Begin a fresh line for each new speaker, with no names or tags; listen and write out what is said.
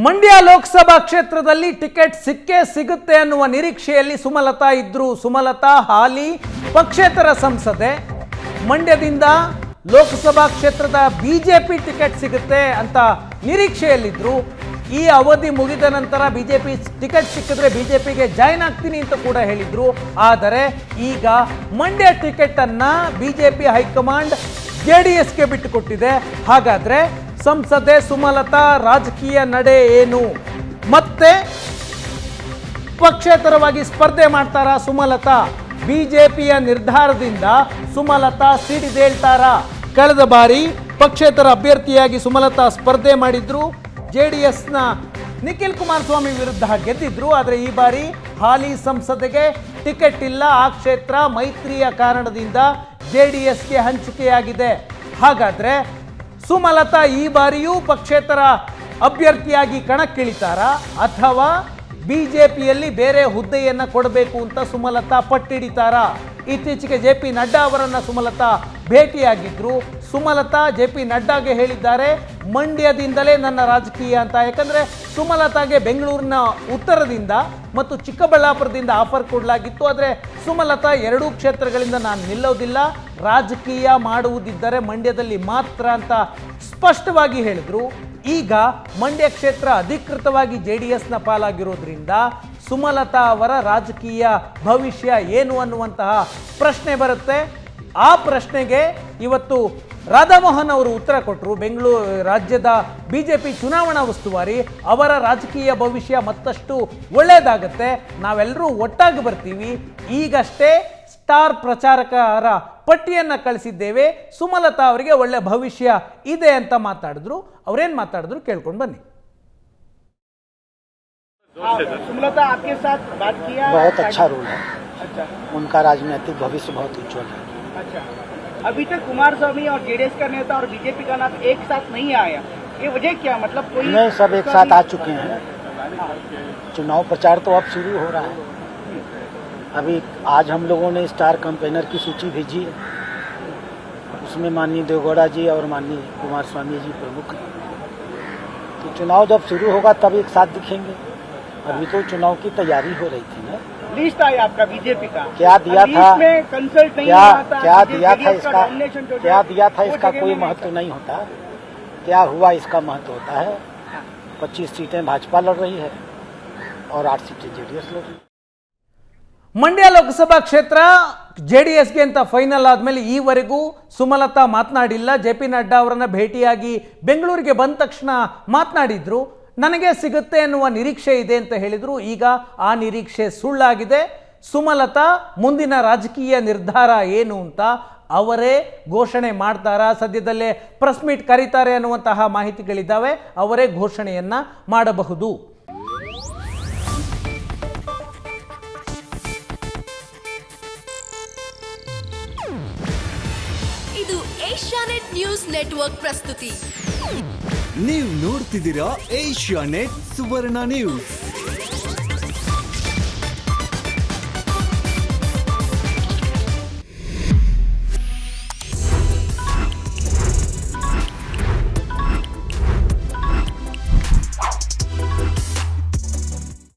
ಮಂಡ್ಯ ಲೋಕಸಭಾ ಕ್ಷೇತ್ರದಲ್ಲಿ ಟಿಕೆಟ್ ಸಿಕ್ಕೇ ಸಿಗುತ್ತೆ ಅನ್ನುವ ನಿರೀಕ್ಷೆಯಲ್ಲಿ ಸುಮಲತಾ ಇದ್ರು. ಸುಮಲತಾ ಹಾಲಿ ಪಕ್ಷೇತರ ಸಂಸದೆ. ಮಂಡ್ಯದಿಂದ ಲೋಕಸಭಾ ಕ್ಷೇತ್ರದ ಬಿಜೆಪಿ ಟಿಕೆಟ್ ಸಿಗುತ್ತೆ ಅಂತ ನಿರೀಕ್ಷೆಯಲ್ಲಿದ್ರು. ಈ ಅವಧಿ ಮುಗಿದ ನಂತರ ಬಿಜೆಪಿ ಟಿಕೆಟ್ ಸಿಕ್ಕಿದ್ರೆ ಬಿಜೆಪಿಗೆ ಜಾಯ್ನ್ ಆಗ್ತೀನಿ ಅಂತ ಕೂಡ ಹೇಳಿದ್ರು. ಆದರೆ ಈಗ ಮಂಡ್ಯ ಟಿಕೆಟ್ ಅನ್ನ ಬಿಜೆಪಿ ಹೈಕಮಾಂಡ್ ಜೆಡಿಎಸ್ಗೆ ಬಿಟ್ಟುಕೊಟ್ಟಿದೆ. ಹಾಗಾದ್ರೆ ಸಂಸದೆ ಸುಮಲತಾ ರಾಜಕೀಯ ನಡೆ ಏನು? ಮತ್ತೆ ಪಕ್ಷೇತರವಾಗಿ ಸ್ಪರ್ಧೆ ಮಾಡ್ತಾರಾ ಸುಮಲತಾ? ಬಿಜೆಪಿಯ ನಿರ್ಧಾರದಿಂದ ಸುಮಲತಾ ಸಿಡಿದೇಳ್ತಾರಾ? ಕಳೆದ ಬಾರಿ ಪಕ್ಷೇತರ ಅಭ್ಯರ್ಥಿಯಾಗಿ ಸುಮಲತಾ ಸ್ಪರ್ಧೆ ಮಾಡಿದ್ರು. ಜೆಡಿಎಸ್ನ ನಿಖಿಲ್ ಕುಮಾರಸ್ವಾಮಿ ವಿರುದ್ಧ ಗೆದ್ದಿದ್ರು. ಆದರೆ ಈ ಬಾರಿ ಹಾಲಿ ಸಂಸದೆಗೆ ಟಿಕೆಟ್ ಇಲ್ಲ. ಆ ಕ್ಷೇತ್ರ ಮೈತ್ರಿಯ ಕಾರಣದಿಂದ ಜೆಡಿಎಸ್ಗೆ ಹಂಚಿಕೆಯಾಗಿದೆ. ಹಾಗಾದ್ರೆ ಸುಮಲತಾ ಈ ಬಾರಿಯೂ ಪಕ್ಷೇತರ ಅಭ್ಯರ್ಥಿಯಾಗಿ ಕಣಕ್ಕಿಳಿತಾರಾ ಅಥವಾ ಬಿಜೆಪಿಯಲ್ಲಿ ಬೇರೆ ಹುದ್ದೆಯನ್ನು ಕೊಡಬೇಕು ಅಂತ ಸುಮಲತಾ ಪಟ್ಟಿಡಿತಾರಾ? ಇತ್ತೀಚೆಗೆ ಜೆ.ಪಿ. ನಡ್ಡಾ ಅವರನ್ನು ಸುಮಲತಾ ಭೇಟಿಯಾಗಿದ್ರು. ಸುಮಲತಾ ಜೆ.ಪಿ. ನಡ್ಡಾಗೆ ಹೇಳಿದ್ದಾರೆ, ಮಂಡ್ಯದಿಂದಲೇ ನನ್ನ ರಾಜಕೀಯ ಅಂತ. ಯಾಕಂದರೆ ಸುಮಲತಾಗೆ ಬೆಂಗಳೂರಿನ ಉತ್ತರದಿಂದ ಮತ್ತು ಚಿಕ್ಕಬಳ್ಳಾಪುರದಿಂದ ಆಫರ್ ಕೊಡಲಾಗಿತ್ತು. ಆದರೆ ಸುಮಲತಾ ಎರಡೂ ಕ್ಷೇತ್ರಗಳಿಂದ ನಾನು ನಿಲ್ಲೋದಿಲ್ಲ, ರಾಜಕೀಯ ಮಾಡುವುದಿದ್ದರೆ ಮಂಡ್ಯದಲ್ಲಿ ಮಾತ್ರ ಅಂತ ಸ್ಪಷ್ಟವಾಗಿ ಹೇಳಿದ್ರು. ಈಗ ಮಂಡ್ಯ ಕ್ಷೇತ್ರ ಅಧಿಕೃತವಾಗಿ ಜೆಡಿಎಸ್ನ ಪಾಲಾಗಿರೋದ್ರಿಂದ ಸುಮಲತಾ ಅವರ ರಾಜಕೀಯ ಭವಿಷ್ಯ ಏನು ಅನ್ನುವಂತಹ ಪ್ರಶ್ನೆ ಬರುತ್ತೆ. ಆ ಪ್ರಶ್ನೆಗೆ ಇವತ್ತು ರಾಧಾಮೋಹನ್ ಅವರು ಉತ್ತರ ಕೊಟ್ಟರು. ಬೆಂಗಳೂರು ರಾಜ್ಯದ ಬಿಜೆಪಿ ಚುನಾವಣಾ ಉಸ್ತುವಾರಿ, ಅವರ ರಾಜಕೀಯ ಭವಿಷ್ಯ ಮತ್ತಷ್ಟು ಒಳ್ಳೆಯದಾಗತ್ತೆ, ನಾವೆಲ್ಲರೂ ಒಟ್ಟಾಗಿ ಬರ್ತೀವಿ. ಈಗಷ್ಟೇ ಸ್ಟಾರ್ ಪ್ರಚಾರಕರ ಪಟ್ಟಿಯನ್ನು ಕಳಿಸಿದ್ದೇವೆ, ಸುಮಲತಾ ಅವರಿಗೆ ಒಳ್ಳೆ ಭವಿಷ್ಯ ಇದೆ ಅಂತ ಮಾತಾಡಿದ್ರು. ಅವರೇನು ಮಾತಾಡಿದ್ರು ಕೇಳ್ಕೊಂಡು ಬನ್ನಿ.
सुमलता आपके साथ बात किया?
बहुत अच्छा रोल है।
अच्छा,
उनका राजनीतिक भविष्य बहुत उज्जवल है।
अच्छा। अभी तक कुमारस्वामी और जेडीएस का नेता और बीजेपी का नाम एक साथ नहीं आया, ये वजह क्या? मतलब कोई
नहीं, सब एक साथ आ चुके हैं। चुनाव प्रचार तो अब शुरू हो रहा है। अभी आज हम लोगों ने स्टार कैंपेनर की सूची भेजी है, उसमें माननीय देवगौड़ा जी और माननीय कुमारस्वामी जी प्रमुख हैं। तो चुनाव जब शुरू होगा तब एक साथ दिखेंगे। अभी तो चुनाव की तैयारी हो रही थी ना।
लिस्ट आया आपका बीजेपी का,
क्या दिया था?
में कंसल्ट नहीं
क्या
हुआ था?
क्या दिया था इसका? क्या दिया था
वो
इसका
जगह
कोई
में
महत्व नहीं होता। क्या हुआ इसका महत्व होता है। 25 सीटें भाजपा लड़ रही है और 8 सीटें जेडीएस लड़ रही है।
ಮಂಡ್ಯ ಲೋಕಸಭಾ ಕ್ಷೇತ್ರ ಜೆಡಿಎಸ್ಗೆ ಅಂತ ಫೈನಲ್ ಆದಮೇಲೆ ಈವರೆಗೂ ಸುಮಲತಾ ಮಾತನಾಡಿಲ್ಲ. ಜೆ.ಪಿ. ನಡ್ಡಾ ಅವರನ್ನ ಭೇಟಿಯಾಗಿ ಬೆಂಗಳೂರಿಗೆ ಬಂದ ತಕ್ಷಣ ಮಾತನಾಡಿದ್ರು. ನನಗೆ ಸಿಗುತ್ತೆ ಅನ್ನುವ ನಿರೀಕ್ಷೆ ಇದೆ ಅಂತ ಹೇಳಿದ್ರು. ಈಗ ಆ ನಿರೀಕ್ಷೆ ಸುಳ್ಳಾಗಿದೆ. ಸುಮಲತಾ ಮುಂದಿನ ರಾಜಕೀಯ ನಿರ್ಧಾರ ಏನು ಅಂತ ಅವರೇ ಘೋಷಣೆ ಮಾಡ್ತಾರಾ? ಸದ್ಯದಲ್ಲೇ ಪ್ರೆಸ್ ಮೀಟ್ ಕರೀತಾರೆ ಅನ್ನುವಂತಹ ಮಾಹಿತಿಗಳಿದ್ದಾವೆ. ಅವರೇ ಘೋಷಣೆಯನ್ನ ಮಾಡಬಹುದು.
ಇದು ಏಷ್ಯಾನೆಟ್ ನ್ಯೂಸ್ ನೆಟ್ವರ್ಕ್ ಪ್ರಸ್ತುತಿ.
ನೀವು ನೋಡ್ತಿದ್ದೀರಾ ಏಷ್ಯಾನೆಟ್ ಸುವರ್ಣ ನ್ಯೂಸ್.